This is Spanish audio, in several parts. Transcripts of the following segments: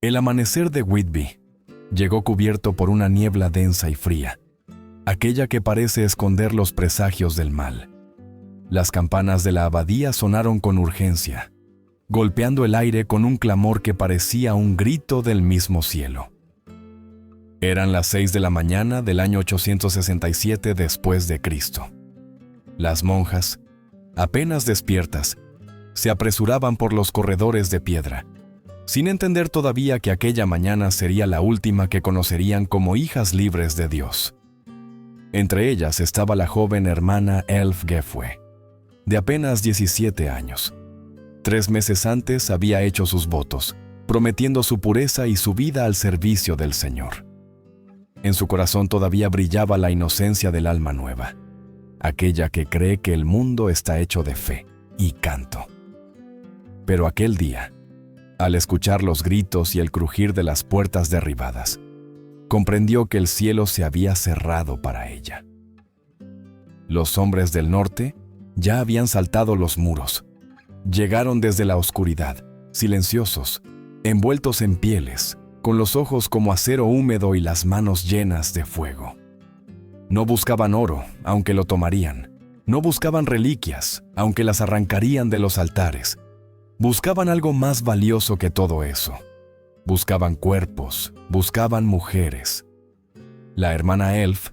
El amanecer de Whitby llegó cubierto por una niebla densa y fría, aquella que parece esconder los presagios del mal. Las campanas de la abadía sonaron con urgencia, golpeando el aire con un clamor que parecía un grito del mismo cielo. Eran las 6 de la mañana del año 867 después de Cristo. Las monjas, apenas despiertas, se apresuraban por los corredores de piedra, sin entender todavía que aquella mañana sería la última que conocerían como hijas libres de Dios. Entre ellas estaba la joven hermana Ælfge, de apenas 17 años. 3 meses antes había hecho sus votos, prometiendo su pureza y su vida al servicio del Señor. En su corazón todavía brillaba la inocencia del alma nueva, aquella que cree que el mundo está hecho de fe y canto. Pero aquel día, al escuchar los gritos y el crujir de las puertas derribadas, comprendió que el cielo se había cerrado para ella. Los hombres del norte ya habían saltado los muros. Llegaron desde la oscuridad, silenciosos, envueltos en pieles, con los ojos como acero húmedo y las manos llenas de fuego. No buscaban oro, aunque lo tomarían. No buscaban reliquias, aunque las arrancarían de los altares. Buscaban algo más valioso que todo eso. Buscaban cuerpos, buscaban mujeres. La hermana Elf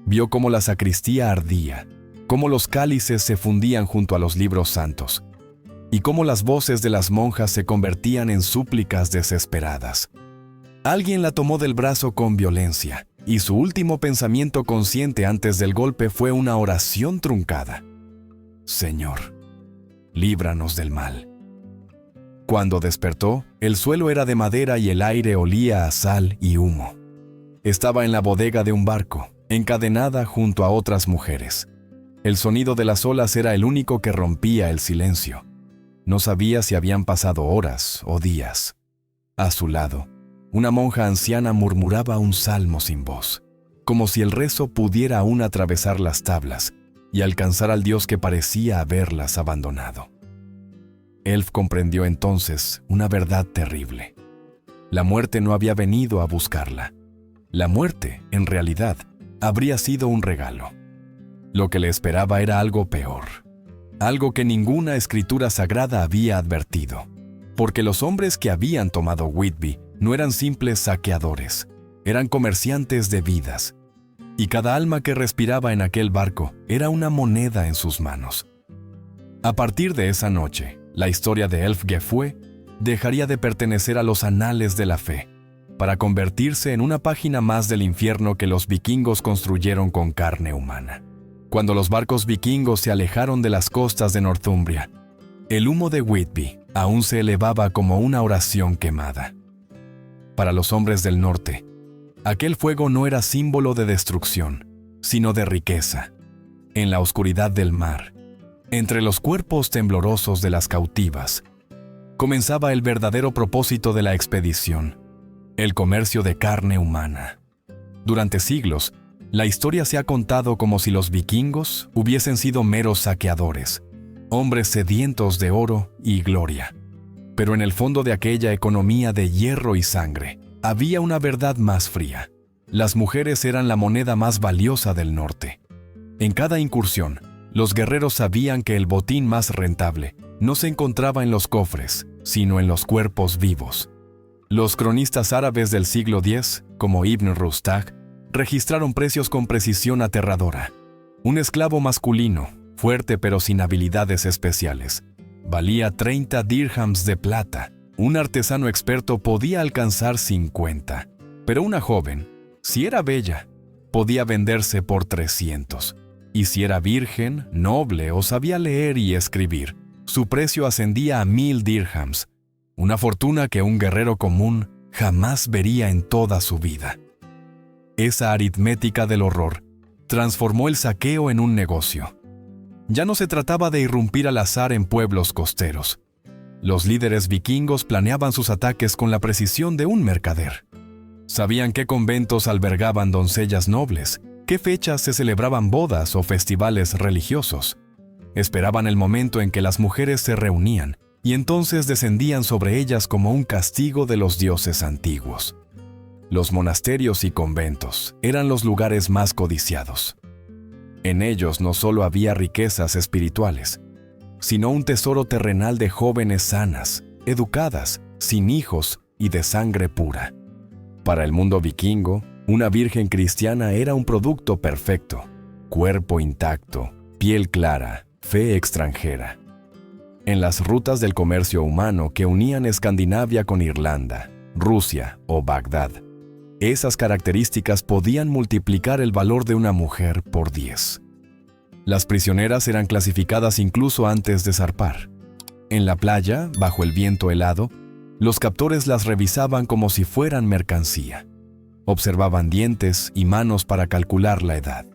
vio cómo la sacristía ardía, cómo los cálices se fundían junto a los libros santos, y cómo las voces de las monjas se convertían en súplicas desesperadas. Alguien la tomó del brazo con violencia, y su último pensamiento consciente antes del golpe fue una oración truncada. Señor, líbranos del mal. Cuando despertó, el suelo era de madera y el aire olía a sal y humo. Estaba en la bodega de un barco, encadenada junto a otras mujeres. El sonido de las olas era el único que rompía el silencio. No sabía si habían pasado horas o días. A su lado, una monja anciana murmuraba un salmo sin voz, como si el rezo pudiera aún atravesar las tablas y alcanzar al Dios que parecía haberlas abandonado. Elf comprendió entonces una verdad terrible. La muerte no había venido a buscarla. La muerte, en realidad, habría sido un regalo. Lo que le esperaba era algo peor, algo que ninguna escritura sagrada había advertido, porque los hombres que habían tomado Whitby no eran simples saqueadores, eran comerciantes de vidas, y cada alma que respiraba en aquel barco era una moneda en sus manos. A partir de esa noche, la historia de Ælfge dejaría de pertenecer a los anales de la fe, para convertirse en una página más del infierno que los vikingos construyeron con carne humana. Cuando los barcos vikingos se alejaron de las costas de Northumbria, el humo de Whitby aún se elevaba como una oración quemada. Para los hombres del norte, aquel fuego no era símbolo de destrucción, sino de riqueza. En la oscuridad del mar, entre los cuerpos temblorosos de las cautivas, comenzaba el verdadero propósito de la expedición, el comercio de carne humana. Durante siglos, la historia se ha contado como si los vikingos hubiesen sido meros saqueadores, hombres sedientos de oro y gloria. Pero en el fondo de aquella economía de hierro y sangre, había una verdad más fría. Las mujeres eran la moneda más valiosa del norte. En cada incursión, los guerreros sabían que el botín más rentable no se encontraba en los cofres, sino en los cuerpos vivos. Los cronistas árabes del siglo X, como Ibn Rustag, registraron precios con precisión aterradora. Un esclavo masculino, fuerte pero sin habilidades especiales, valía 30 dirhams de plata. Un artesano experto podía alcanzar 50, pero una joven, si era bella, podía venderse por 300. Y si era virgen, noble o sabía leer y escribir, su precio ascendía a 1000 dirhams, una fortuna que un guerrero común jamás vería en toda su vida. Esa aritmética del horror transformó el saqueo en un negocio. Ya no se trataba de irrumpir al azar en pueblos costeros. Los líderes vikingos planeaban sus ataques con la precisión de un mercader. Sabían qué conventos albergaban doncellas nobles, qué fechas se celebraban bodas o festivales religiosos. Esperaban el momento en que las mujeres se reunían y entonces descendían sobre ellas como un castigo de los dioses antiguos. Los monasterios y conventos eran los lugares más codiciados. En ellos no solo había riquezas espirituales, sino un tesoro terrenal de jóvenes sanas, educadas, sin hijos y de sangre pura. Para el mundo vikingo, una virgen cristiana era un producto perfecto: cuerpo intacto, piel clara, fe extranjera. En las rutas del comercio humano que unían Escandinavia con Irlanda, Rusia o Bagdad, esas características podían multiplicar el valor de una mujer por 10. Las prisioneras eran clasificadas incluso antes de zarpar. En la playa, bajo el viento helado, los captores las revisaban como si fueran mercancía. Observaban dientes y manos para calcular la edad.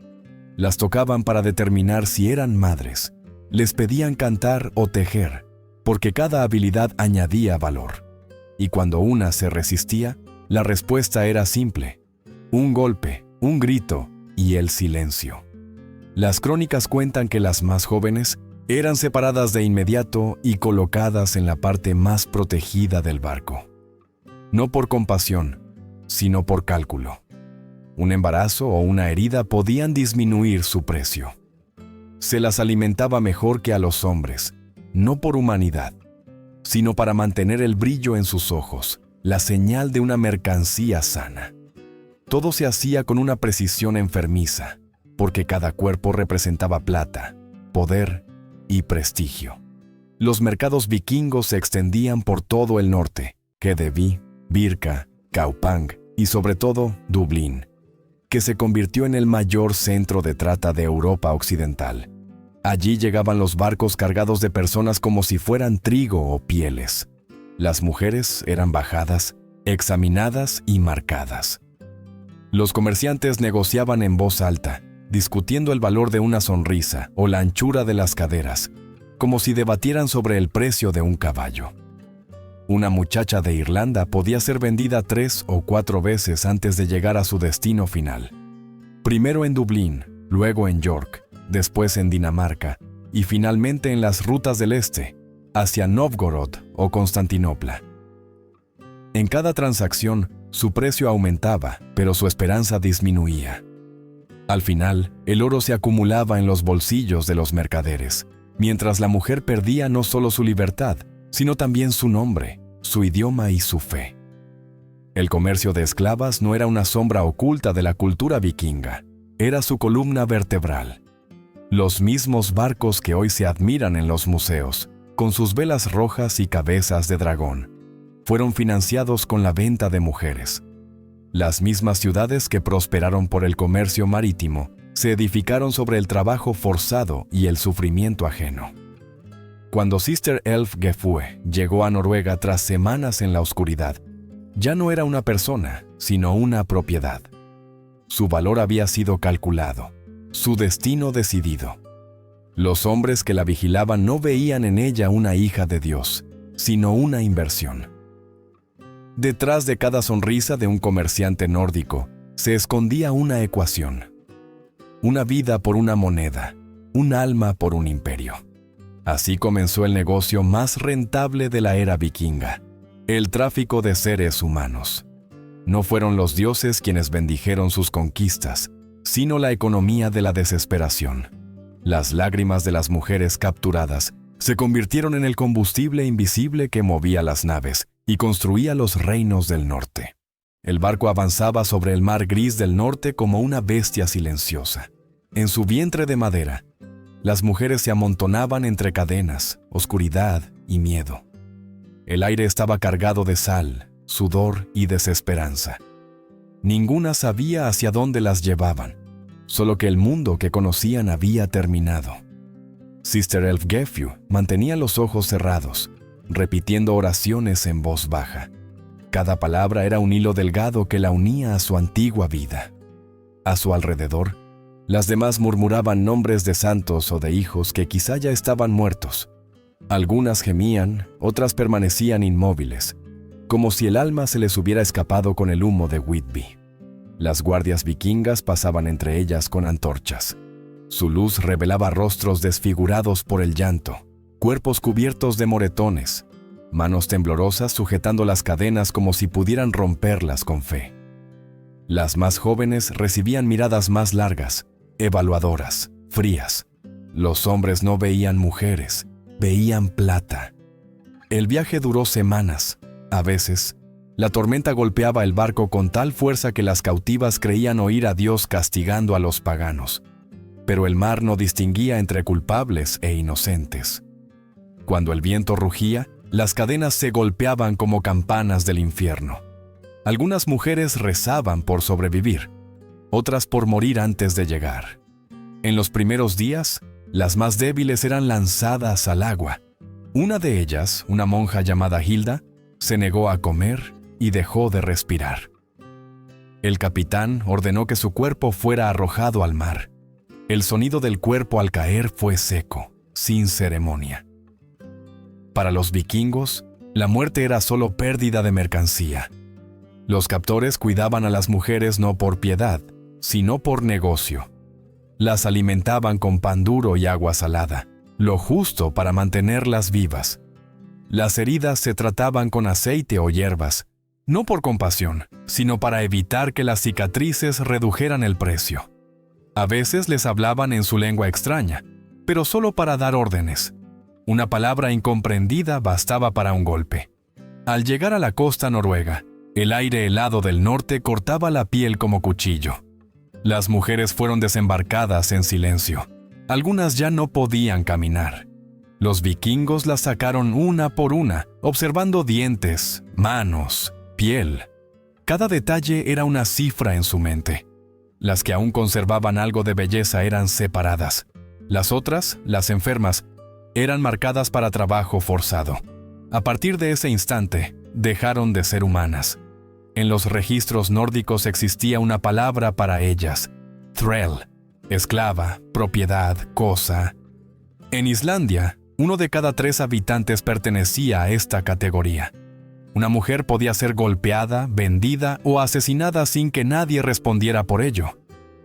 Las tocaban para determinar si eran madres. Les pedían cantar o tejer, porque cada habilidad añadía valor. Y cuando una se resistía, la respuesta era simple: un golpe, un grito y el silencio. Las crónicas cuentan que las más jóvenes eran separadas de inmediato y colocadas en la parte más protegida del barco. No por compasión, sino por cálculo. Un embarazo o una herida podían disminuir su precio. Se las alimentaba mejor que a los hombres, no por humanidad, sino para mantener el brillo en sus ojos, la señal de una mercancía sana. Todo se hacía con una precisión enfermiza, porque cada cuerpo representaba plata, poder y prestigio. Los mercados vikingos se extendían por todo el norte: Hedeby, Birka, Kaupang y sobre todo Dublín, que se convirtió en el mayor centro de trata de Europa occidental. Allí llegaban los barcos cargados de personas como si fueran trigo o pieles. Las mujeres eran bajadas, examinadas y marcadas. Los comerciantes negociaban en voz alta, discutiendo el valor de una sonrisa o la anchura de las caderas, como si debatieran sobre el precio de un caballo. Una muchacha de Irlanda podía ser vendida 3 o 4 veces antes de llegar a su destino final. Primero en Dublín, luego en York, después en Dinamarca y finalmente en las rutas del este, hacia Novgorod o Constantinopla. En cada transacción, su precio aumentaba, pero su esperanza disminuía. Al final, el oro se acumulaba en los bolsillos de los mercaderes, mientras la mujer perdía no solo su libertad, sino también su nombre, su idioma y su fe. El comercio de esclavas no era una sombra oculta de la cultura vikinga, era su columna vertebral. Los mismos barcos que hoy se admiran en los museos, con sus velas rojas y cabezas de dragón, fueron financiados con la venta de mujeres. Las mismas ciudades que prosperaron por el comercio marítimo se edificaron sobre el trabajo forzado y el sufrimiento ajeno. Cuando Sister Elfgefue llegó a Noruega tras semanas en la oscuridad, ya no era una persona, sino una propiedad. Su valor había sido calculado, su destino decidido. Los hombres que la vigilaban no veían en ella una hija de Dios, sino una inversión. Detrás de cada sonrisa de un comerciante nórdico se escondía una ecuación: una vida por una moneda, un alma por un imperio. Así comenzó el negocio más rentable de la era vikinga: el tráfico de seres humanos. No fueron los dioses quienes bendijeron sus conquistas, sino la economía de la desesperación. Las lágrimas de las mujeres capturadas se convirtieron en el combustible invisible que movía las naves y construía los reinos del norte. El barco avanzaba sobre el mar gris del norte como una bestia silenciosa. En su vientre de madera, las mujeres se amontonaban entre cadenas, oscuridad y miedo. El aire estaba cargado de sal, sudor y desesperanza. Ninguna sabía hacia dónde las llevaban, solo que el mundo que conocían había terminado. Sister Elfgefue mantenía los ojos cerrados, repitiendo oraciones en voz baja. Cada palabra era un hilo delgado que la unía a su antigua vida. A su alrededor, las demás murmuraban nombres de santos o de hijos que quizá ya estaban muertos. Algunas gemían, otras permanecían inmóviles, como si el alma se les hubiera escapado con el humo de Whitby. Las guardias vikingas pasaban entre ellas con antorchas. Su luz revelaba rostros desfigurados por el llanto, cuerpos cubiertos de moretones, manos temblorosas sujetando las cadenas como si pudieran romperlas con fe. Las más jóvenes recibían miradas más largas, evaluadoras, frías. Los hombres no veían mujeres, veían plata. El viaje duró semanas. A veces, la tormenta golpeaba el barco con tal fuerza que las cautivas creían oír a Dios castigando a los paganos. Pero el mar no distinguía entre culpables e inocentes. Cuando el viento rugía, las cadenas se golpeaban como campanas del infierno. Algunas mujeres rezaban por sobrevivir, otras por morir antes de llegar. En los primeros días, las más débiles eran lanzadas al agua. Una de ellas, una monja llamada Hilda, se negó a comer y dejó de respirar. El capitán ordenó que su cuerpo fuera arrojado al mar. El sonido del cuerpo al caer fue seco, sin ceremonia. Para los vikingos, la muerte era solo pérdida de mercancía. Los captores cuidaban a las mujeres no por piedad, sino por negocio. Las alimentaban con pan duro y agua salada, lo justo para mantenerlas vivas. Las heridas se trataban con aceite o hierbas, no por compasión, sino para evitar que las cicatrices redujeran el precio. A veces les hablaban en su lengua extraña, pero solo para dar órdenes. Una palabra incomprendida bastaba para un golpe. Al llegar a la costa noruega, el aire helado del norte cortaba la piel como cuchillo. Las mujeres fueron desembarcadas en silencio. Algunas ya no podían caminar. Los vikingos las sacaron una por una, observando dientes, manos, piel. Cada detalle era una cifra en su mente. Las que aún conservaban algo de belleza eran separadas. Las otras, las enfermas, eran marcadas para trabajo forzado. A partir de ese instante, dejaron de ser humanas. En los registros nórdicos existía una palabra para ellas: thrall, esclava, propiedad, cosa. En Islandia, 1 de cada 3 habitantes pertenecía a esta categoría. Una mujer podía ser golpeada, vendida o asesinada sin que nadie respondiera por ello.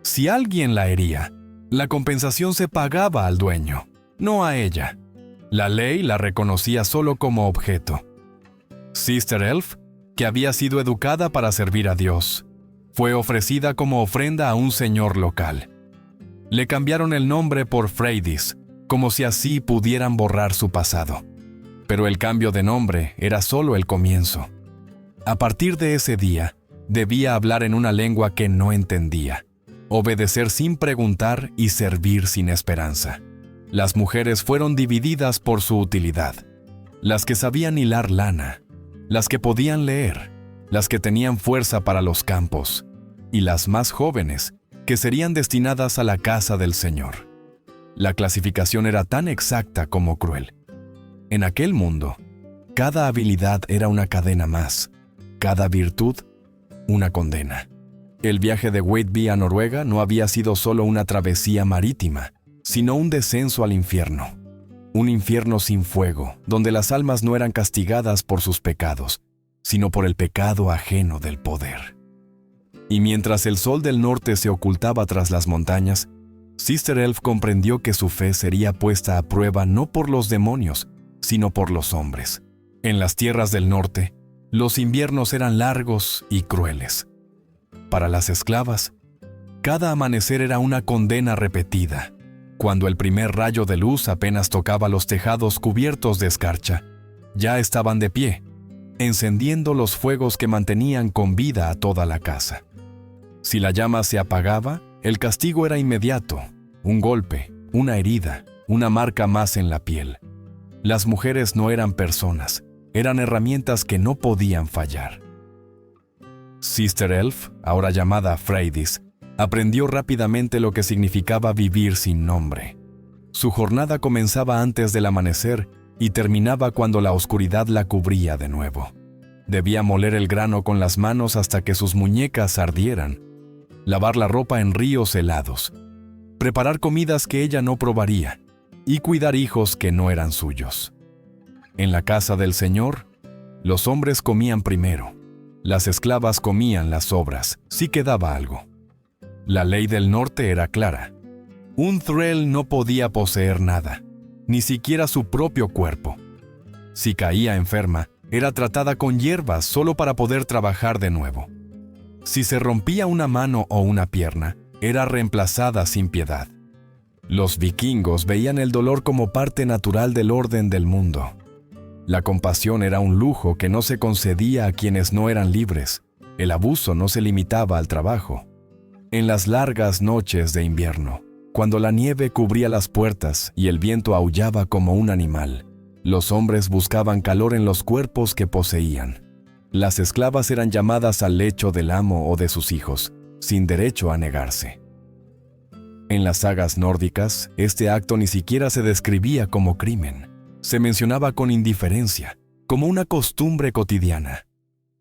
Si alguien la hería, la compensación se pagaba al dueño, no a ella. La ley la reconocía solo como objeto. Sister Elf, que había sido educada para servir a Dios, fue ofrecida como ofrenda a un señor local. Le cambiaron el nombre por Freydis, como si así pudieran borrar su pasado. Pero el cambio de nombre era solo el comienzo. A partir de ese día, debía hablar en una lengua que no entendía, obedecer sin preguntar y servir sin esperanza. Las mujeres fueron divididas por su utilidad. Las que sabían hilar lana, las que podían leer, las que tenían fuerza para los campos, y las más jóvenes, que serían destinadas a la casa del Señor. La clasificación era tan exacta como cruel. En aquel mundo, cada habilidad era una cadena más, cada virtud, una condena. El viaje de Whitby a Noruega no había sido solo una travesía marítima, sino un descenso al infierno. Un infierno sin fuego, donde las almas no eran castigadas por sus pecados, sino por el pecado ajeno del poder. Y mientras el sol del norte se ocultaba tras las montañas, Sister Elf comprendió que su fe sería puesta a prueba no por los demonios, sino por los hombres. En las tierras del norte, los inviernos eran largos y crueles. Para las esclavas, cada amanecer era una condena repetida. Cuando el primer rayo de luz apenas tocaba los tejados cubiertos de escarcha, ya estaban de pie, encendiendo los fuegos que mantenían con vida a toda la casa. Si la llama se apagaba, el castigo era inmediato: un golpe, una herida, una marca más en la piel. Las mujeres no eran personas, eran herramientas que no podían fallar. Sister Elf, ahora llamada Freydis, aprendió rápidamente lo que significaba vivir sin nombre. Su jornada comenzaba antes del amanecer y terminaba cuando la oscuridad la cubría de nuevo. Debía moler el grano con las manos hasta que sus muñecas ardieran, lavar la ropa en ríos helados, preparar comidas que ella no probaría y cuidar hijos que no eran suyos. En la casa del Señor, los hombres comían primero, las esclavas comían las sobras, si quedaba algo. La ley del norte era clara. Un thrall no podía poseer nada, ni siquiera su propio cuerpo. Si caía enferma, era tratada con hierbas solo para poder trabajar de nuevo. Si se rompía una mano o una pierna, era reemplazada sin piedad. Los vikingos veían el dolor como parte natural del orden del mundo. La compasión era un lujo que no se concedía a quienes no eran libres. El abuso no se limitaba al trabajo. En las largas noches de invierno, cuando la nieve cubría las puertas y el viento aullaba como un animal, los hombres buscaban calor en los cuerpos que poseían. Las esclavas eran llamadas al lecho del amo o de sus hijos, sin derecho a negarse. En las sagas nórdicas, este acto ni siquiera se describía como crimen. Se mencionaba con indiferencia, como una costumbre cotidiana.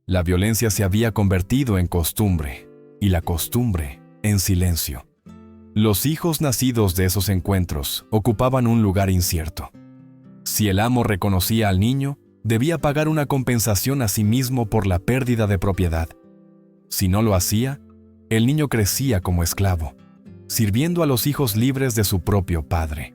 La violencia se había convertido en costumbre, y la costumbre en silencio. Los hijos nacidos de esos encuentros ocupaban un lugar incierto. Si el amo reconocía al niño, debía pagar una compensación a sí mismo por la pérdida de propiedad. Si no lo hacía, el niño crecía como esclavo, sirviendo a los hijos libres de su propio padre.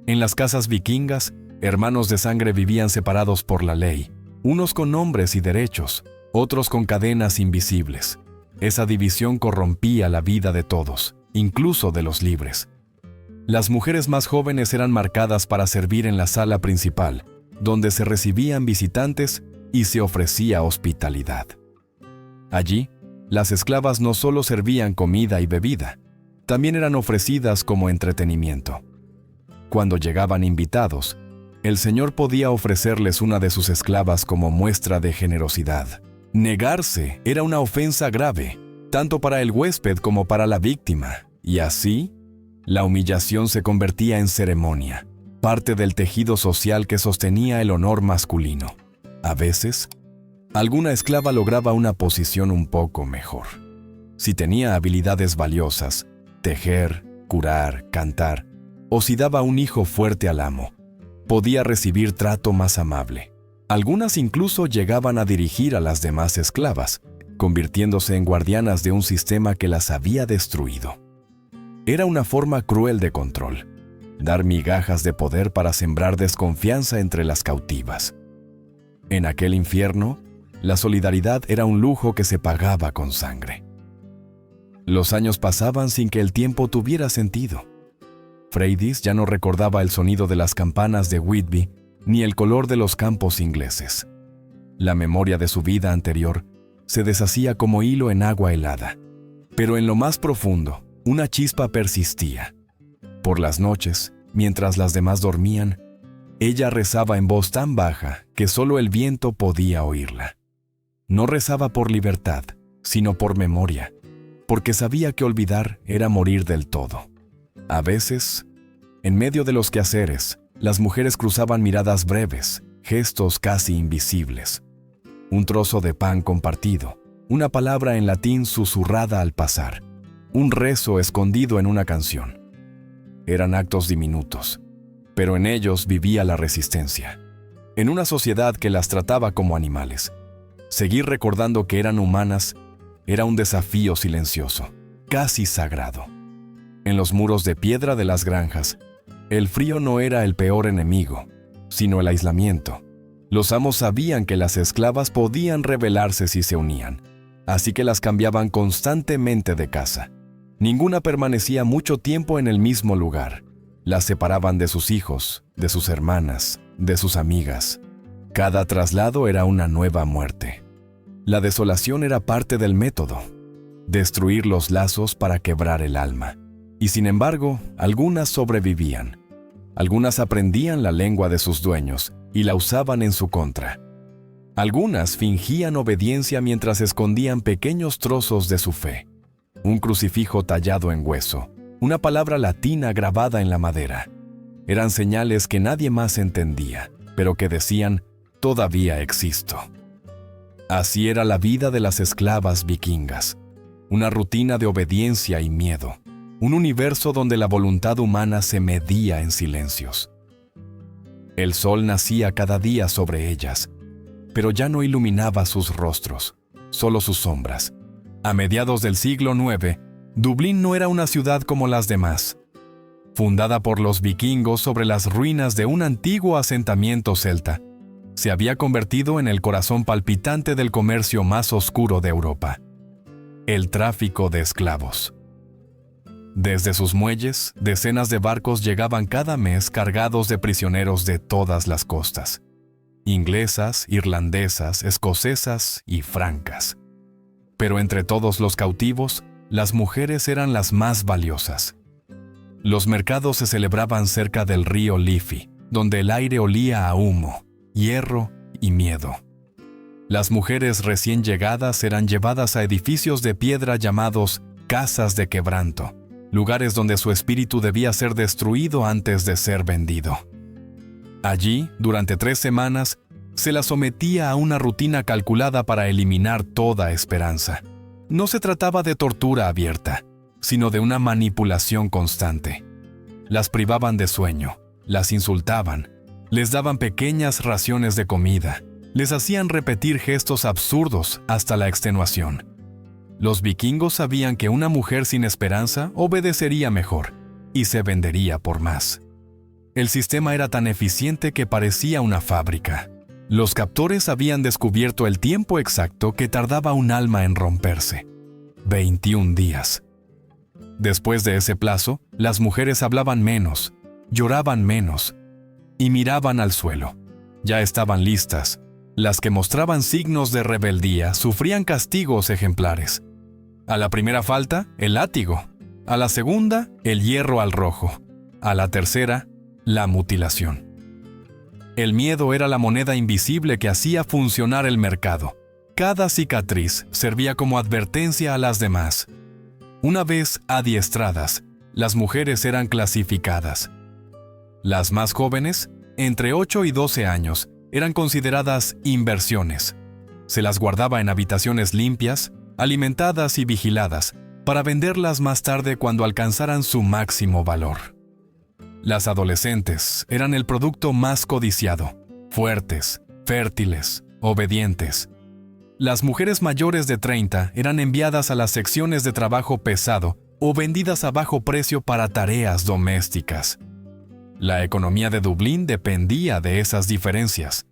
En las casas vikingas, hermanos de sangre vivían separados por la ley, unos con nombres y derechos, otros con cadenas invisibles. Esa división corrompía la vida de todos, incluso de los libres. Las mujeres más jóvenes eran marcadas para servir en la sala principal, donde se recibían visitantes y se ofrecía hospitalidad. Allí, las esclavas no solo servían comida y bebida, también eran ofrecidas como entretenimiento. Cuando llegaban invitados, el señor podía ofrecerles una de sus esclavas como muestra de generosidad. Negarse era una ofensa grave, tanto para el huésped como para la víctima, y así, la humillación se convertía en ceremonia, parte del tejido social que sostenía el honor masculino. A veces, alguna esclava lograba una posición un poco mejor. Si tenía habilidades valiosas, tejer, curar, cantar, o si daba un hijo fuerte al amo, podía recibir trato más amable. Algunas incluso llegaban a dirigir a las demás esclavas, convirtiéndose en guardianas de un sistema que las había destruido. Era una forma cruel de control, dar migajas de poder para sembrar desconfianza entre las cautivas. En aquel infierno, la solidaridad era un lujo que se pagaba con sangre. Los años pasaban sin que el tiempo tuviera sentido. Freydis ya no recordaba el sonido de las campanas de Whitby ni el color de los campos ingleses. La memoria de su vida anterior se deshacía como hilo en agua helada, pero en lo más profundo, una chispa persistía. Por las noches, mientras las demás dormían, ella rezaba en voz tan baja que solo el viento podía oírla. No rezaba por libertad, sino por memoria, porque sabía que olvidar era morir del todo. A veces, en medio de los quehaceres, las mujeres cruzaban miradas breves, gestos casi invisibles. Un trozo de pan compartido, una palabra en latín susurrada al pasar, un rezo escondido en una canción. Eran actos diminutos, pero en ellos vivía la resistencia. En una sociedad que las trataba como animales, seguir recordando que eran humanas era un desafío silencioso, casi sagrado. En los muros de piedra de las granjas, el frío no era el peor enemigo, sino el aislamiento. Los amos sabían que las esclavas podían rebelarse si se unían, así que las cambiaban constantemente de casa. Ninguna permanecía mucho tiempo en el mismo lugar. Las separaban de sus hijos, de sus hermanas, de sus amigas. Cada traslado era una nueva muerte. La desolación era parte del método, destruir los lazos para quebrar el alma. Y sin embargo, algunas sobrevivían. Algunas aprendían la lengua de sus dueños y la usaban en su contra. Algunas fingían obediencia mientras escondían pequeños trozos de su fe. Un crucifijo tallado en hueso, una palabra latina grabada en la madera. Eran señales que nadie más entendía, pero que decían, todavía existo. Así era la vida de las esclavas vikingas, una rutina de obediencia y miedo, un universo donde la voluntad humana se medía en silencios. El sol nacía cada día sobre ellas, pero ya no iluminaba sus rostros, solo sus sombras. A mediados del siglo IX, Dublín no era una ciudad como las demás. Fundada por los vikingos sobre las ruinas de un antiguo asentamiento celta, se había convertido en el corazón palpitante del comercio más oscuro de Europa: el tráfico de esclavos. Desde sus muelles, decenas de barcos llegaban cada mes cargados de prisioneros de todas las costas: inglesas, irlandesas, escocesas y francas. Pero entre todos los cautivos, las mujeres eran las más valiosas. Los mercados se celebraban cerca del río Liffey, donde el aire olía a humo, hierro y miedo. Las mujeres recién llegadas eran llevadas a edificios de piedra llamados casas de quebranto, lugares donde su espíritu debía ser destruido antes de ser vendido. Allí, durante 3 semanas, se las sometía a una rutina calculada para eliminar toda esperanza. No se trataba de tortura abierta, sino de una manipulación constante. Las privaban de sueño, las insultaban, les daban pequeñas raciones de comida, les hacían repetir gestos absurdos hasta la extenuación. Los vikingos sabían que una mujer sin esperanza obedecería mejor y se vendería por más. El sistema era tan eficiente que parecía una fábrica. Los captores habían descubierto el tiempo exacto que tardaba un alma en romperse: 21 días. Después de ese plazo, las mujeres hablaban menos, lloraban menos y miraban al suelo. Ya estaban listas. Las que mostraban signos de rebeldía sufrían castigos ejemplares. A la primera falta, el látigo. A la segunda, el hierro al rojo. A la tercera, la mutilación. El miedo era la moneda invisible que hacía funcionar el mercado. Cada cicatriz servía como advertencia a las demás. Una vez adiestradas, las mujeres eran clasificadas. Las más jóvenes, entre 8 y 12 años, eran consideradas inversiones. Se las guardaba en habitaciones limpias, alimentadas y vigiladas, para venderlas más tarde cuando alcanzaran su máximo valor. Las adolescentes eran el producto más codiciado: fuertes, fértiles, obedientes. Las mujeres mayores de 30 eran enviadas a las secciones de trabajo pesado o vendidas a bajo precio para tareas domésticas. La economía de Dublín dependía de esas diferencias.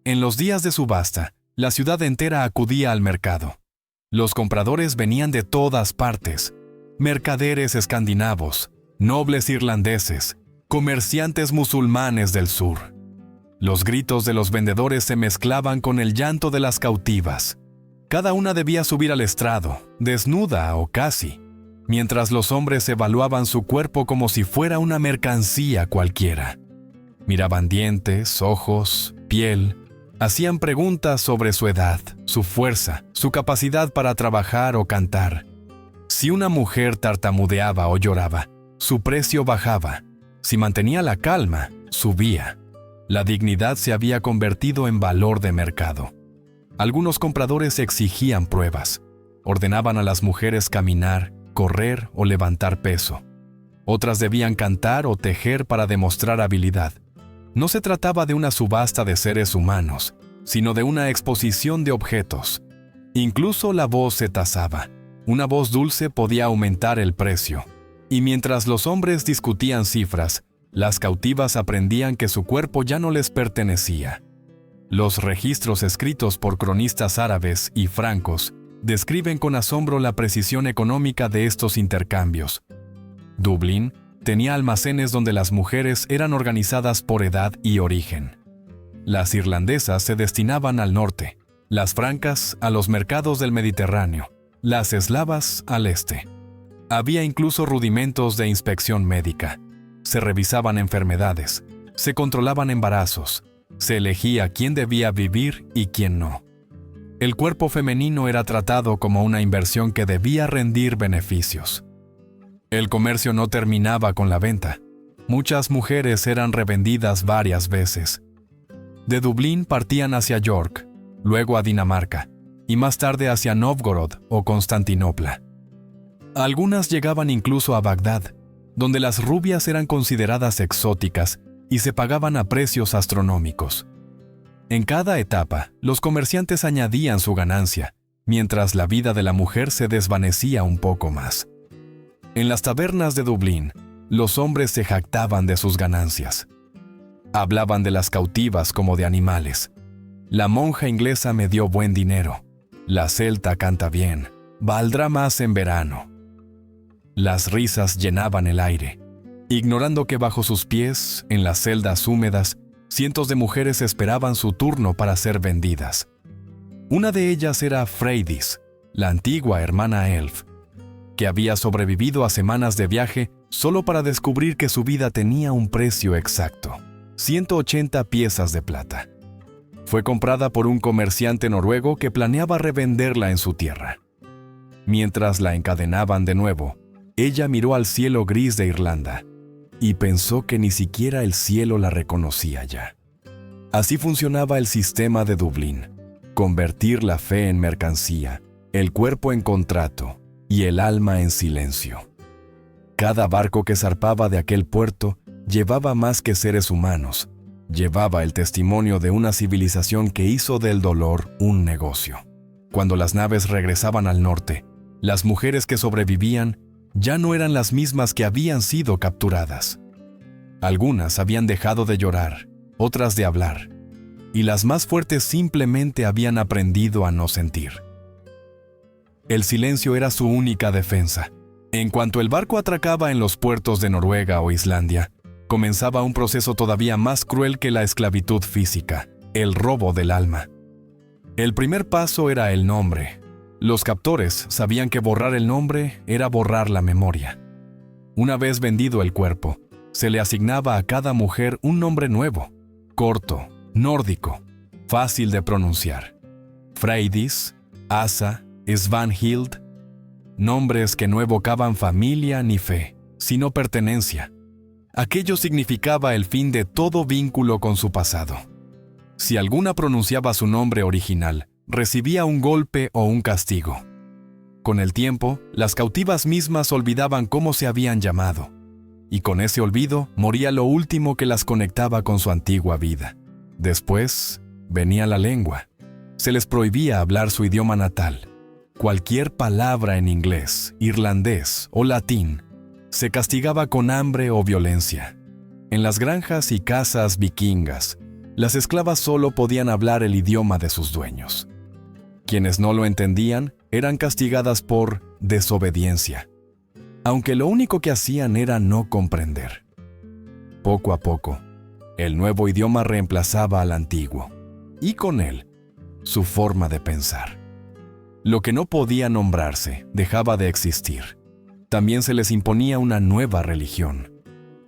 En los días de subasta, la ciudad entera acudía al mercado. Los compradores venían de todas partes: mercaderes escandinavos, nobles irlandeses, comerciantes musulmanes del sur. Los gritos de los vendedores se mezclaban con el llanto de las cautivas. Cada una debía subir al estrado, desnuda o casi, mientras los hombres evaluaban su cuerpo como si fuera una mercancía cualquiera. Miraban dientes, ojos, piel, hacían preguntas sobre su edad, su fuerza, su capacidad para trabajar o cantar. Si una mujer tartamudeaba o lloraba, su precio bajaba. Si mantenía la calma, subía. La dignidad se había convertido en valor de mercado. Algunos compradores exigían pruebas. Ordenaban a las mujeres caminar, correr o levantar peso. Otras debían cantar o tejer para demostrar habilidad. No se trataba de una subasta de seres humanos, sino de una exposición de objetos. Incluso la voz se tasaba. Una voz dulce podía aumentar el precio. Y mientras los hombres discutían cifras, las cautivas aprendían que su cuerpo ya no les pertenecía. Los registros escritos por cronistas árabes y francos describen con asombro la precisión económica de estos intercambios. Dublín tenía almacenes donde las mujeres eran organizadas por edad y origen. Las irlandesas se destinaban al norte, las francas a los mercados del Mediterráneo, las eslavas al este. Había incluso rudimentos de inspección médica. Se revisaban enfermedades, se controlaban embarazos, se elegía quién debía vivir y quién no. El cuerpo femenino era tratado como una inversión que debía rendir beneficios. El comercio no terminaba con la venta. Muchas mujeres eran revendidas varias veces. De Dublín partían hacia York, luego a Dinamarca, y más tarde hacia Novgorod o Constantinopla. Algunas llegaban incluso a Bagdad, donde las rubias eran consideradas exóticas y se pagaban a precios astronómicos. En cada etapa, los comerciantes añadían su ganancia, mientras la vida de la mujer se desvanecía un poco más. En las tabernas de Dublín, los hombres se jactaban de sus ganancias. Hablaban de las cautivas como de animales, La monja inglesa me dio buen dinero. La celta canta bien. Valdrá más en verano. Las risas llenaban el aire, ignorando que bajo sus pies, en las celdas húmedas, cientos de mujeres esperaban su turno para ser vendidas. Una de ellas era Freydis, la antigua hermana Elf, que había sobrevivido a semanas de viaje solo para descubrir que su vida tenía un precio exacto: 180 piezas de plata. Fue comprada por un comerciante noruego que planeaba revenderla en su tierra. Mientras la encadenaban de nuevo, ella miró al cielo gris de Irlanda y pensó que ni siquiera el cielo la reconocía ya. Así funcionaba el sistema de Dublín: convertir la fe en mercancía, el cuerpo en contrato y el alma en silencio. Cada barco que zarpaba de aquel puerto llevaba más que seres humanos, llevaba el testimonio de una civilización que hizo del dolor un negocio. Cuando las naves regresaban al norte, las mujeres que sobrevivían ya no eran las mismas que habían sido capturadas. Algunas habían dejado de llorar, otras de hablar, y las más fuertes simplemente habían aprendido a no sentir. El silencio era su única defensa. En cuanto el barco atracaba en los puertos de Noruega o Islandia, comenzaba un proceso todavía más cruel que la esclavitud física: el robo del alma. El primer paso era el nombre. Los captores sabían que borrar el nombre era borrar la memoria. Una vez vendido el cuerpo, se le asignaba a cada mujer un nombre nuevo, corto, nórdico, fácil de pronunciar: Freydis, Asa, Svanhild. Nombres que no evocaban familia ni fe, sino pertenencia. Aquello significaba el fin de todo vínculo con su pasado. Si alguna pronunciaba su nombre original, recibía un golpe o un castigo. Con el tiempo, las cautivas mismas olvidaban cómo se habían llamado, y con ese olvido moría lo último que las conectaba con su antigua vida. Después, venía la lengua. Se les prohibía hablar su idioma natal. Cualquier palabra en inglés, irlandés o latín se castigaba con hambre o violencia. En las granjas y casas vikingas, las esclavas solo podían hablar el idioma de sus dueños. Quienes no lo entendían eran castigadas por desobediencia, aunque lo único que hacían era no comprender. Poco a poco, el nuevo idioma reemplazaba al antiguo, y con él, su forma de pensar. Lo que no podía nombrarse dejaba de existir. También se les imponía una nueva religión.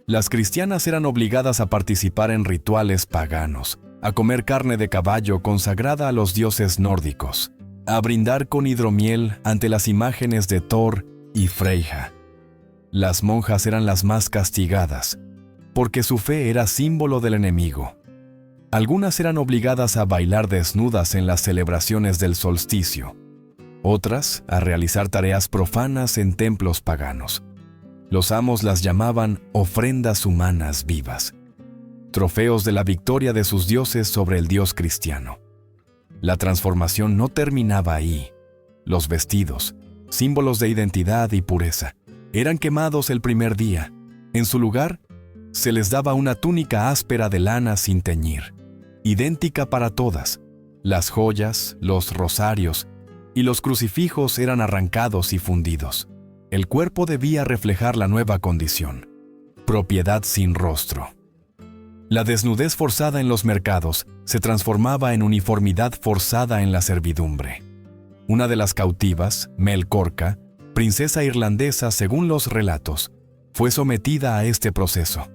Las cristianas eran obligadas a participar en rituales paganos, a comer carne de caballo consagrada a los dioses nórdicos, a brindar con hidromiel ante las imágenes de Thor y Freyja. Las monjas eran las más castigadas, porque su fe era símbolo del enemigo. Algunas eran obligadas a bailar desnudas en las celebraciones del solsticio, otras a realizar tareas profanas en templos paganos. Los amos las llamaban ofrendas humanas vivas, trofeos de la victoria de sus dioses sobre el dios cristiano. La transformación no terminaba ahí. Los vestidos, símbolos de identidad y pureza, eran quemados el primer día. En su lugar, se les daba una túnica áspera de lana sin teñir, idéntica para todas. Las joyas, los rosarios y los crucifijos eran arrancados y fundidos. El cuerpo debía reflejar la nueva condición: propiedad sin rostro. La desnudez forzada en los mercados se transformaba en uniformidad forzada en la servidumbre. Una de las cautivas, Melkorka, princesa irlandesa según los relatos, fue sometida a este proceso.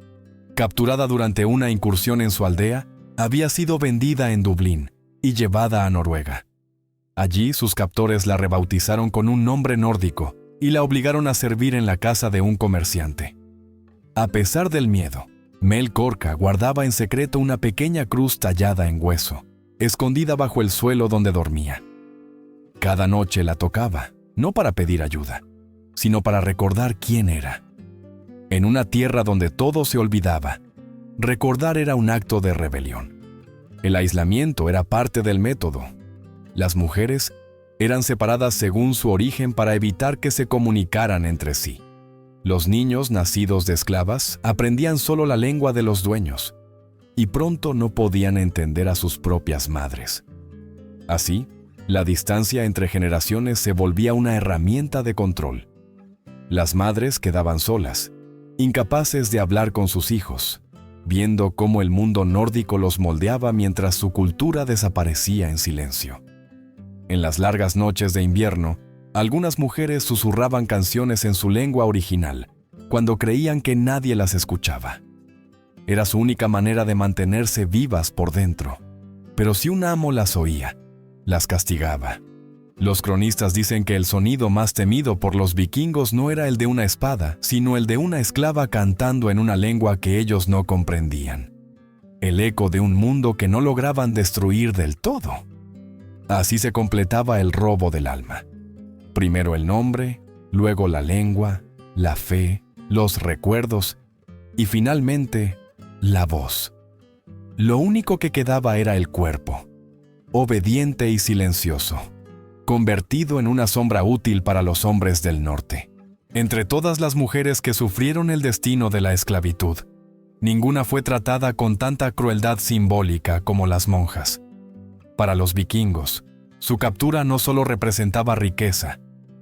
Capturada durante una incursión en su aldea, había sido vendida en Dublín y llevada a Noruega. Allí sus captores la rebautizaron con un nombre nórdico y la obligaron a servir en la casa de un comerciante. A pesar del miedo, Melkorka guardaba en secreto una pequeña cruz tallada en hueso, escondida bajo el suelo donde dormía. Cada noche la tocaba, no para pedir ayuda, sino para recordar quién era. En una tierra donde todo se olvidaba, recordar era un acto de rebelión. El aislamiento era parte del método. Las mujeres eran separadas según su origen para evitar que se comunicaran entre sí. Los niños nacidos de esclavas aprendían solo la lengua de los dueños, y pronto no podían entender a sus propias madres. Así, la distancia entre generaciones se volvía una herramienta de control. Las madres quedaban solas, incapaces de hablar con sus hijos, viendo cómo el mundo nórdico los moldeaba mientras su cultura desaparecía en silencio. En las largas noches de invierno, algunas mujeres susurraban canciones en su lengua original, cuando creían que nadie las escuchaba. Era su única manera de mantenerse vivas por dentro. Pero si un amo las oía, las castigaba. Los cronistas dicen que el sonido más temido por los vikingos no era el de una espada, sino el de una esclava cantando en una lengua que ellos no comprendían. El eco de un mundo que no lograban destruir del todo. Así se completaba el robo del alma. Primero el nombre, luego la lengua, la fe, los recuerdos y finalmente la voz. Lo único que quedaba era el cuerpo, obediente y silencioso, convertido en una sombra útil para los hombres del norte. Entre todas las mujeres que sufrieron el destino de la esclavitud, ninguna fue tratada con tanta crueldad simbólica como las monjas. Para los vikingos, su captura no solo representaba riqueza,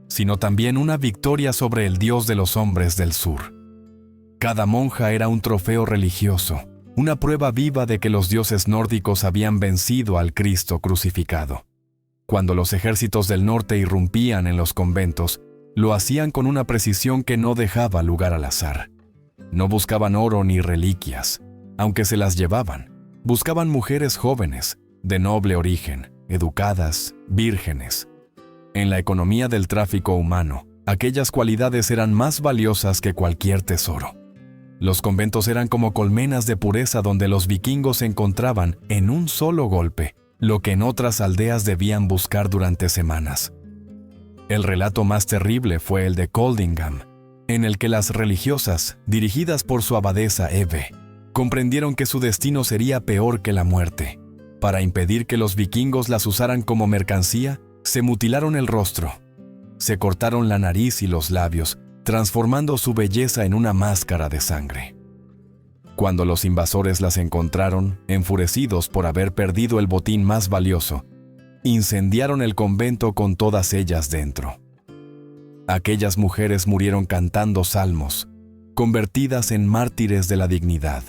sino también una victoria sobre el dios de los hombres del sur. Cada monja era un trofeo religioso, una prueba viva de que los dioses nórdicos habían vencido al Cristo crucificado. Cuando los ejércitos del norte irrumpían en los conventos, lo hacían con una precisión que no dejaba lugar al azar. No buscaban oro ni reliquias, aunque se las llevaban. Buscaban mujeres jóvenes, de noble origen, educadas, vírgenes. En la economía del tráfico humano, aquellas cualidades eran más valiosas que cualquier tesoro. Los conventos eran como colmenas de pureza donde los vikingos encontraban, en un solo golpe, lo que en otras aldeas debían buscar durante semanas. El relato más terrible fue el de Coldingham, en el que las religiosas, dirigidas por su abadesa Eve, comprendieron que su destino sería peor que la muerte. Para impedir que los vikingos las usaran como mercancía, se mutilaron el rostro, se cortaron la nariz y los labios, transformando su belleza en una máscara de sangre. Cuando los invasores las encontraron, enfurecidos por haber perdido el botín más valioso, incendiaron el convento con todas ellas dentro. Aquellas mujeres murieron cantando salmos, convertidas en mártires de la dignidad.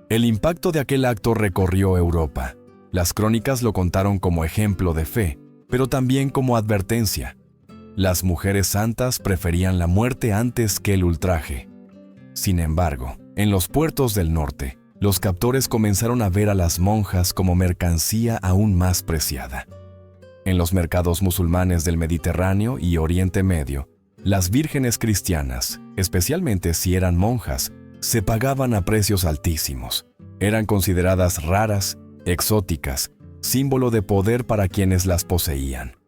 El impacto de aquel acto recorrió Europa. Las crónicas lo contaron como ejemplo de fe, pero también como advertencia. Las mujeres santas preferían la muerte antes que el ultraje. Sin embargo, en los puertos del norte, los captores comenzaron a ver a las monjas como mercancía aún más preciada. En los mercados musulmanes del Mediterráneo y Oriente Medio, las vírgenes cristianas, especialmente si eran monjas, se pagaban a precios altísimos. Eran consideradas raras, exóticas, símbolo de poder para quienes las poseían.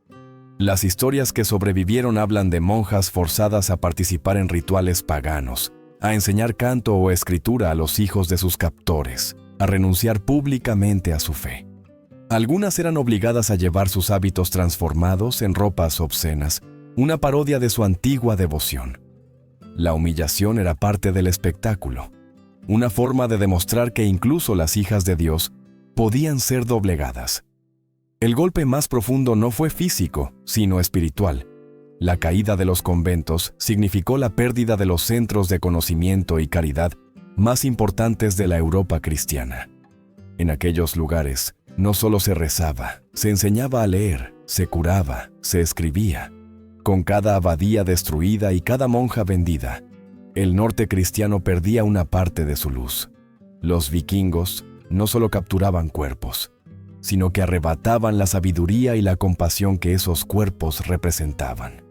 Las historias que sobrevivieron hablan de monjas forzadas a participar en rituales paganos, a enseñar canto o escritura a los hijos de sus captores, a renunciar públicamente a su fe. Algunas eran obligadas a llevar sus hábitos transformados en ropas obscenas, una parodia de su antigua devoción. La humillación era parte del espectáculo, una forma de demostrar que incluso las hijas de Dios podían ser doblegadas. El golpe más profundo no fue físico, sino espiritual. La caída de los conventos significó la pérdida de los centros de conocimiento y caridad más importantes de la Europa cristiana. En aquellos lugares, no solo se rezaba, se enseñaba a leer, se curaba, se escribía. Con cada abadía destruida y cada monja vendida, el norte cristiano perdía una parte de su luz. Los vikingos no solo capturaban cuerpos, sino que arrebataban la sabiduría y la compasión que esos cuerpos representaban.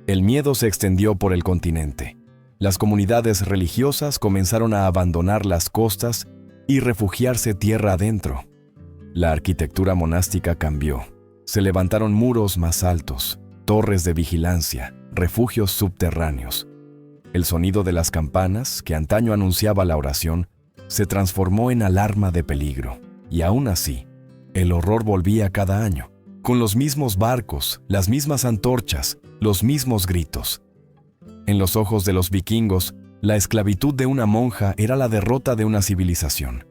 El miedo se extendió por el continente. Las comunidades religiosas comenzaron a abandonar las costas y refugiarse tierra adentro. La arquitectura monástica cambió. Se levantaron muros más altos, torres de vigilancia, refugios subterráneos. El sonido de las campanas, que antaño anunciaba la oración, se transformó en alarma de peligro. Y aún así, el horror volvía cada año, con los mismos barcos, las mismas antorchas, los mismos gritos. En los ojos de los vikingos, La esclavitud de una monja era la derrota de una civilización.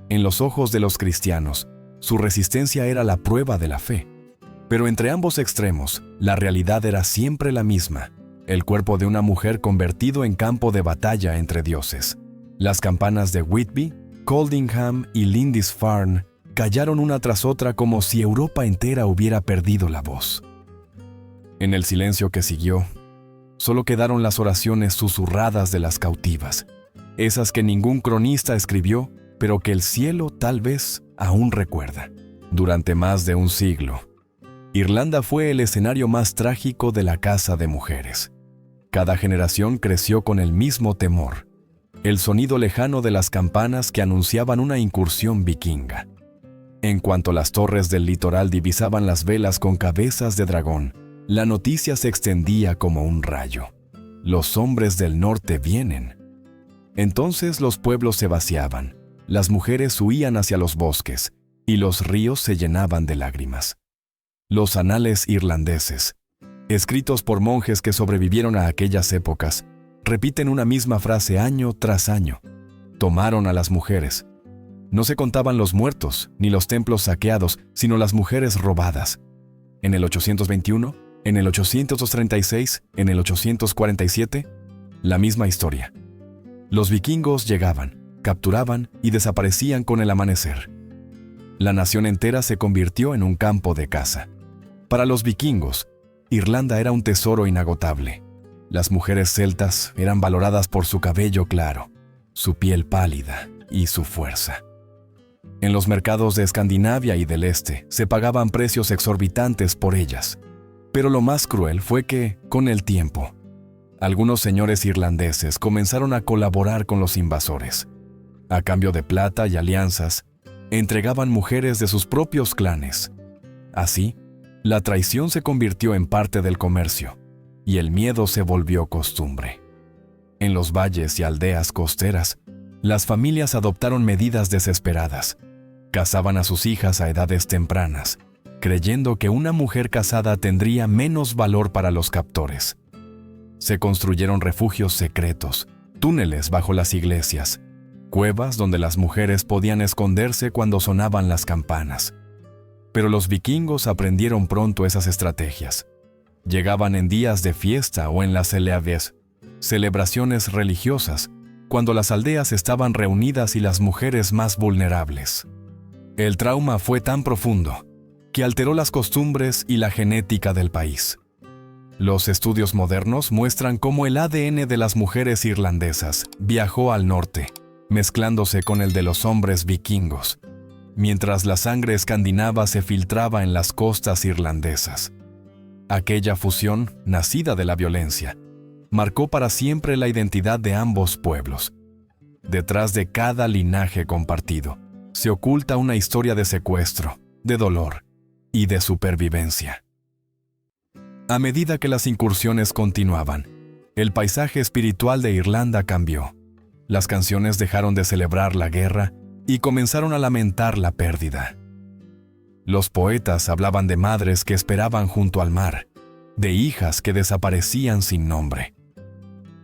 En los ojos de los cristianos, su resistencia era la prueba de la fe. Pero entre ambos extremos, la realidad era siempre la misma: el cuerpo de una mujer convertido en campo de batalla entre dioses. Las campanas de Whitby, Coldingham y Lindisfarne callaron una tras otra como si Europa entera hubiera perdido la voz. En el silencio que siguió, solo quedaron las oraciones susurradas de las cautivas, esas que ningún cronista escribió, pero que el cielo tal vez aún recuerda. Durante más de un siglo, Irlanda fue el escenario más trágico de la caza de mujeres. Cada generación creció con el mismo temor, el sonido lejano de las campanas que anunciaban una incursión vikinga. En cuanto las torres del litoral divisaban las velas con cabezas de dragón, la noticia se extendía como un rayo: los hombres del norte vienen. Entonces los pueblos se vaciaban, las mujeres huían hacia los bosques, y los ríos se llenaban de lágrimas. Los anales irlandeses, escritos por monjes que sobrevivieron a aquellas épocas, repiten una misma frase año tras año: tomaron a las mujeres. No se contaban los muertos, ni los templos saqueados, sino las mujeres robadas. En el 821, en el 836, en el 847, la misma historia. Los vikingos llegaban, capturaban y desaparecían con el amanecer. La nación entera se convirtió en un campo de caza. Para los vikingos, Irlanda era un tesoro inagotable. Las mujeres celtas eran valoradas por su cabello claro, su piel pálida y su fuerza. En los mercados de Escandinavia y del Este se pagaban precios exorbitantes por ellas. Pero lo más cruel fue que, con el tiempo, algunos señores irlandeses comenzaron a colaborar con los invasores. A cambio de plata y alianzas, entregaban mujeres de sus propios clanes. Así, la traición se convirtió en parte del comercio, y el miedo se volvió costumbre. En los valles y aldeas costeras, las familias adoptaron medidas desesperadas. Casaban a sus hijas a edades tempranas, creyendo que una mujer casada tendría menos valor para los captores. Se construyeron refugios secretos, túneles bajo las iglesias, cuevas donde las mujeres podían esconderse cuando sonaban las campanas. Pero los vikingos aprendieron pronto esas estrategias. Llegaban en días de fiesta o en las celebraciones religiosas, cuando las aldeas estaban reunidas y las mujeres más vulnerables. El trauma fue tan profundo que alteró las costumbres y la genética del país. Los estudios modernos muestran cómo el ADN de las mujeres irlandesas viajó al norte, mezclándose con el de los hombres vikingos, mientras la sangre escandinava se filtraba en las costas irlandesas. Aquella fusión, nacida de la violencia, marcó para siempre la identidad de ambos pueblos. Detrás de cada linaje compartido, se oculta una historia de secuestro, de dolor y de supervivencia. A medida que las incursiones continuaban, el paisaje espiritual de Irlanda cambió. Las canciones dejaron de celebrar la guerra y comenzaron a lamentar la pérdida. Los poetas hablaban de madres que esperaban junto al mar, de hijas que desaparecían sin nombre.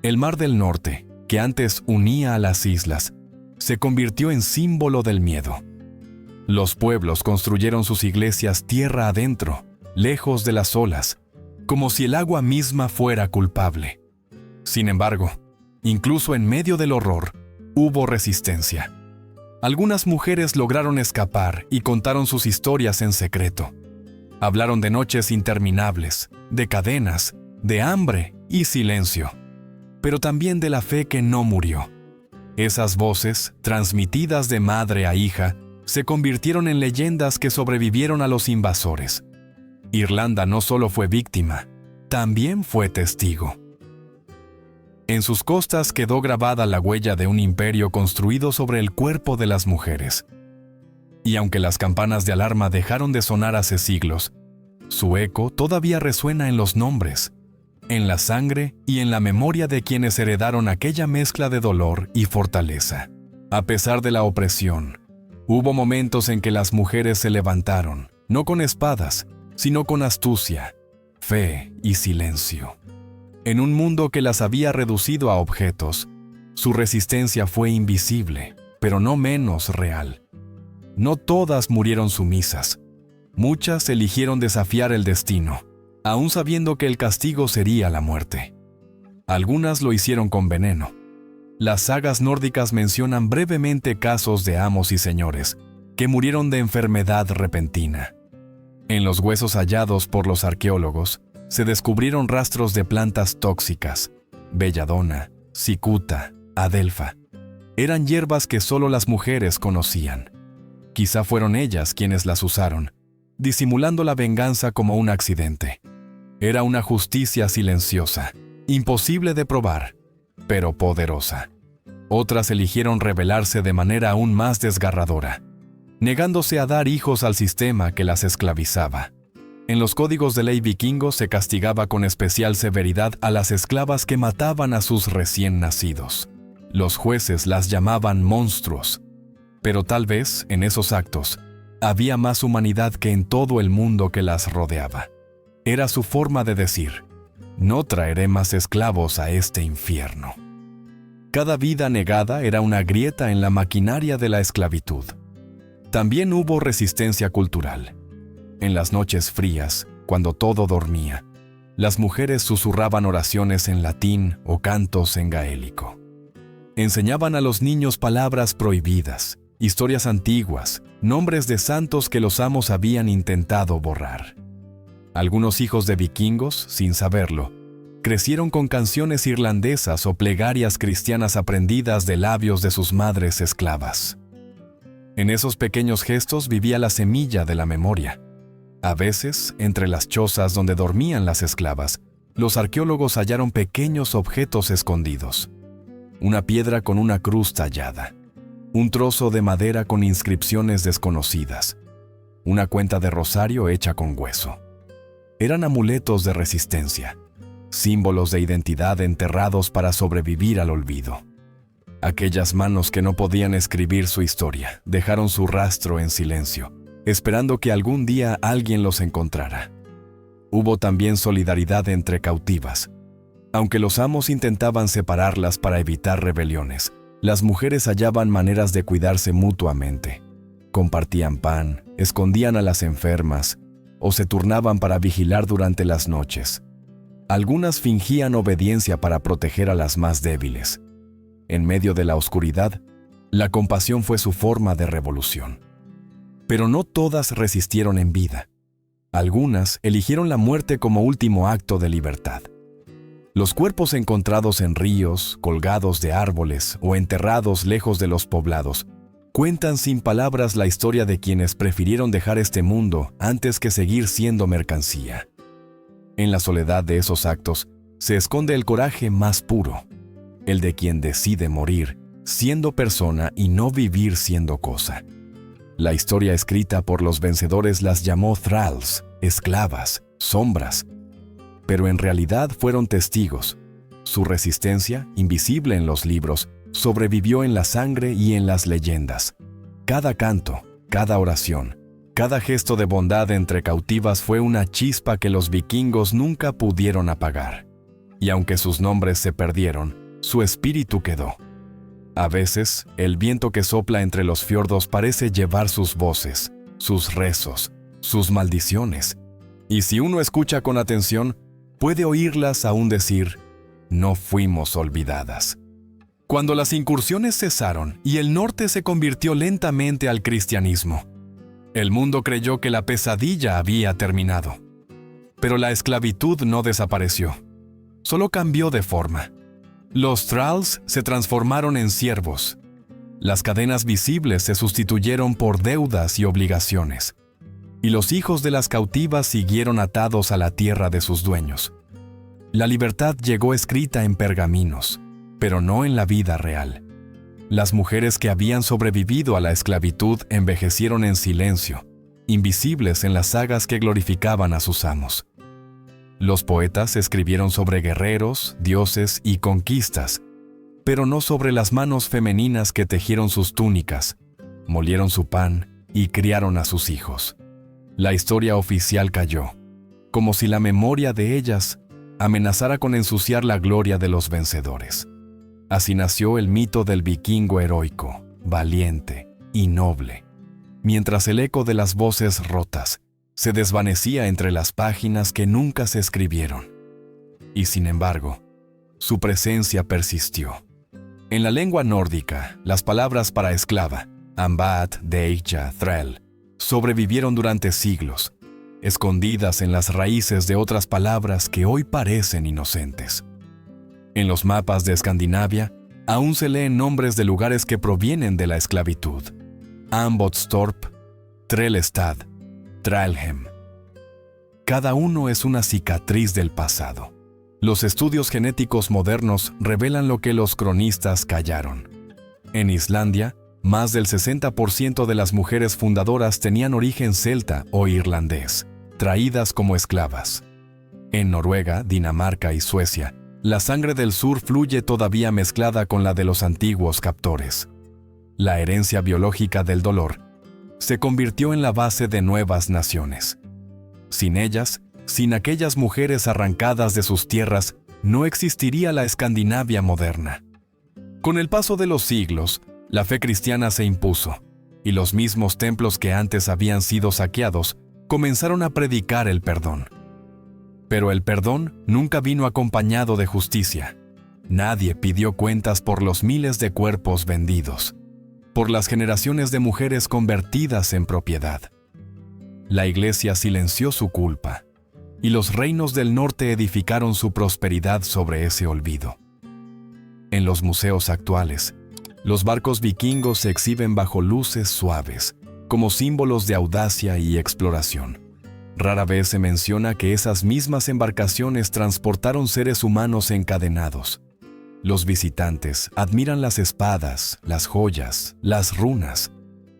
El Mar del Norte, que antes unía a las islas, se convirtió en símbolo del miedo. Los pueblos construyeron sus iglesias tierra adentro, lejos de las olas, como si el agua misma fuera culpable. Sin embargo, incluso en medio del horror, hubo resistencia. Algunas mujeres lograron escapar y contaron sus historias en secreto. Hablaron de noches interminables, de cadenas, de hambre y silencio, pero también de la fe que no murió. Esas voces, transmitidas de madre a hija, se convirtieron en leyendas que sobrevivieron a los invasores. Irlanda no solo fue víctima, también fue testigo. En sus costas quedó grabada la huella de un imperio construido sobre el cuerpo de las mujeres. Y aunque las campanas de alarma dejaron de sonar hace siglos, su eco todavía resuena en los nombres, en la sangre y en la memoria de quienes heredaron aquella mezcla de dolor y fortaleza. A pesar de la opresión, hubo momentos en que las mujeres se levantaron, no con espadas, sino con astucia, fe y silencio. En un mundo que las había reducido a objetos, Su resistencia fue invisible, pero no menos real. No todas murieron sumisas. Muchas eligieron desafiar el destino, aún sabiendo que el castigo sería la muerte. Algunas lo hicieron con veneno. Las sagas nórdicas mencionan brevemente casos de amos y señores que murieron de enfermedad repentina. En los huesos hallados por los arqueólogos se descubrieron rastros de plantas tóxicas: belladona, cicuta, adelfa. Eran hierbas que solo las mujeres conocían. Quizá fueron ellas quienes las usaron, disimulando la venganza como un accidente. Era una justicia silenciosa, imposible de probar, pero poderosa. Otras eligieron rebelarse de manera aún más desgarradora, negándose a dar hijos al sistema que las esclavizaba. En los códigos de ley vikingos se castigaba con especial severidad a las esclavas que mataban a sus recién nacidos. Los jueces las llamaban monstruos, pero tal vez en esos actos había más humanidad que en todo el mundo que las rodeaba. Era su forma de decir: no traeré más esclavos a este infierno. Cada vida negada era una grieta en la maquinaria de la esclavitud. También hubo resistencia cultural. En las noches frías, cuando todo dormía, las mujeres susurraban oraciones en latín o cantos en gaélico. Enseñaban a los niños palabras prohibidas, historias antiguas, nombres de santos que los amos habían intentado borrar. Algunos hijos de vikingos, sin saberlo, crecieron con canciones irlandesas o plegarias cristianas aprendidas de labios de sus madres esclavas. En esos pequeños gestos vivía la semilla de la memoria. A veces, entre las chozas donde dormían las esclavas, los arqueólogos hallaron pequeños objetos escondidos: una piedra con una cruz tallada, un trozo de madera con inscripciones desconocidas, una cuenta de rosario hecha con hueso. Eran amuletos de resistencia, símbolos de identidad enterrados para sobrevivir al olvido. Aquellas manos que no podían escribir su historia dejaron su rastro en silencio, esperando que algún día alguien los encontrara. Hubo también solidaridad entre cautivas. Aunque los amos intentaban separarlas para evitar rebeliones, las mujeres hallaban maneras de cuidarse mutuamente. Compartían pan, escondían a las enfermas o se turnaban para vigilar durante las noches. Algunas fingían obediencia para proteger a las más débiles. En medio de la oscuridad, la compasión fue su forma de revolución. Pero no todas resistieron en vida. Algunas eligieron la muerte como último acto de libertad. Los cuerpos encontrados en ríos, colgados de árboles o enterrados lejos de los poblados cuentan sin palabras la historia de quienes prefirieron dejar este mundo antes que seguir siendo mercancía. En la soledad de esos actos se esconde el coraje más puro, el de quien decide morir siendo persona y no vivir siendo cosa. La historia escrita por los vencedores las llamó thralls, esclavas, sombras, pero en realidad fueron testigos. Su resistencia, invisible en los libros, sobrevivió en la sangre y en las leyendas. Cada canto, cada oración, cada gesto de bondad entre cautivas fue una chispa que los vikingos nunca pudieron apagar. Y aunque sus nombres se perdieron, su espíritu quedó. A veces, el viento que sopla entre los fiordos parece llevar sus voces, sus rezos, sus maldiciones. Y si uno escucha con atención, puede oírlas aún decir: no fuimos olvidadas. Cuando las incursiones cesaron y el norte se convirtió lentamente al cristianismo, el mundo creyó que la pesadilla había terminado. Pero la esclavitud no desapareció, solo cambió de forma. Los thralls se transformaron en siervos. Las cadenas visibles se sustituyeron por deudas y obligaciones. Y los hijos de las cautivas siguieron atados a la tierra de sus dueños. La libertad llegó escrita en pergaminos, pero no en la vida real. Las mujeres que habían sobrevivido a la esclavitud envejecieron en silencio, invisibles en las sagas que glorificaban a sus amos. Los poetas escribieron sobre guerreros, dioses y conquistas, pero no sobre las manos femeninas que tejieron sus túnicas, molieron su pan y criaron a sus hijos. La historia oficial cayó, como si la memoria de ellas amenazara con ensuciar la gloria de los vencedores. Así nació el mito del vikingo heroico, valiente y noble, mientras el eco de las voces rotas se desvanecía entre las páginas que nunca se escribieron. Y sin embargo, su presencia persistió. En la lengua nórdica, las palabras para esclava, ambat, deija, thrall, sobrevivieron durante siglos, escondidas en las raíces de otras palabras que hoy parecen inocentes. En los mapas de Escandinavia, aún se leen nombres de lugares que provienen de la esclavitud: Ambotstorp, Trellestad, Tralhem. Cada uno es una cicatriz del pasado. Los estudios genéticos modernos revelan lo que los cronistas callaron. En Islandia, más del 60% de las mujeres fundadoras tenían origen celta o irlandés, traídas como esclavas. En Noruega, Dinamarca y Suecia, la sangre del sur fluye todavía mezclada con la de los antiguos captores. La herencia biológica del dolor se convirtió en la base de nuevas naciones. Sin ellas, sin aquellas mujeres arrancadas de sus tierras, no existiría la Escandinavia moderna. Con el paso de los siglos, la fe cristiana se impuso, y los mismos templos que antes habían sido saqueados comenzaron a predicar el perdón. Pero el perdón nunca vino acompañado de justicia. Nadie pidió cuentas por los miles de cuerpos vendidos, por las generaciones de mujeres convertidas en propiedad. La Iglesia silenció su culpa, y los reinos del norte edificaron su prosperidad sobre ese olvido. En los museos actuales, los barcos vikingos se exhiben bajo luces suaves, como símbolos de audacia y exploración. Rara vez se menciona que esas mismas embarcaciones transportaron seres humanos encadenados. Los visitantes admiran las espadas, las joyas, las runas,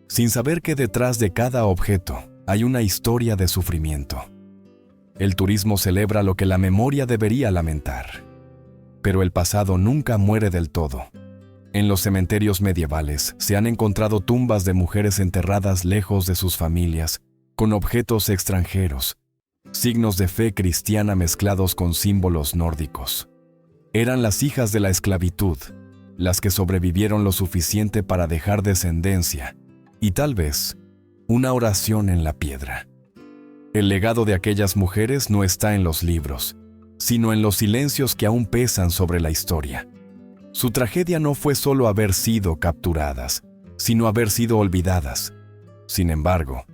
sin saber que detrás de cada objeto hay una historia de sufrimiento. El turismo celebra lo que la memoria debería lamentar. Pero el pasado nunca muere del todo. En los cementerios medievales se han encontrado tumbas de mujeres enterradas lejos de sus familias, con objetos extranjeros, signos de fe cristiana mezclados con símbolos nórdicos. Eran las hijas de la esclavitud, las que sobrevivieron lo suficiente para dejar descendencia, y tal vez una oración en la piedra. El legado de aquellas mujeres no está en los libros, sino en los silencios que aún pesan sobre la historia. Su tragedia no fue solo haber sido capturadas, sino haber sido olvidadas. Sin embargo,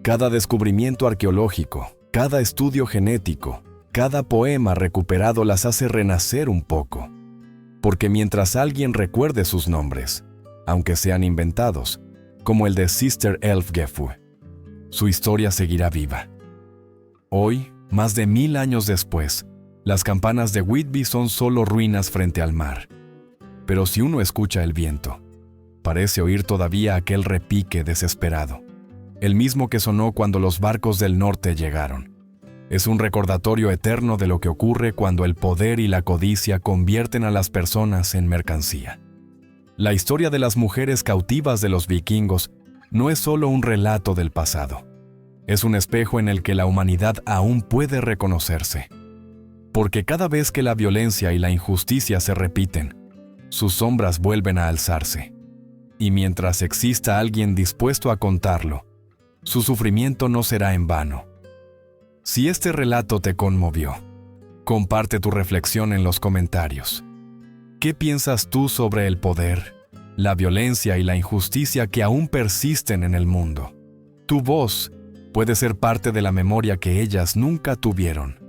cada descubrimiento arqueológico, cada estudio genético, cada poema recuperado las hace renacer un poco. Porque mientras alguien recuerde sus nombres, aunque sean inventados, como el de Sister Elfgefur, su historia seguirá viva. Hoy, más de 1000 años después, las campanas de Whitby son solo ruinas frente al mar. Pero si uno escucha el viento, parece oír todavía aquel repique desesperado, el mismo que sonó cuando los barcos del norte llegaron. Es un recordatorio eterno de lo que ocurre cuando el poder y la codicia convierten a las personas en mercancía. La historia de las mujeres cautivas de los vikingos no es solo un relato del pasado. Es un espejo en el que la humanidad aún puede reconocerse. Porque cada vez que la violencia y la injusticia se repiten, sus sombras vuelven a alzarse. Y mientras exista alguien dispuesto a contarlo, su sufrimiento no será en vano. Si este relato te conmovió, comparte tu reflexión en los comentarios. ¿Qué piensas tú sobre el poder, la violencia y la injusticia que aún persisten en el mundo? Tu voz puede ser parte de la memoria que ellas nunca tuvieron.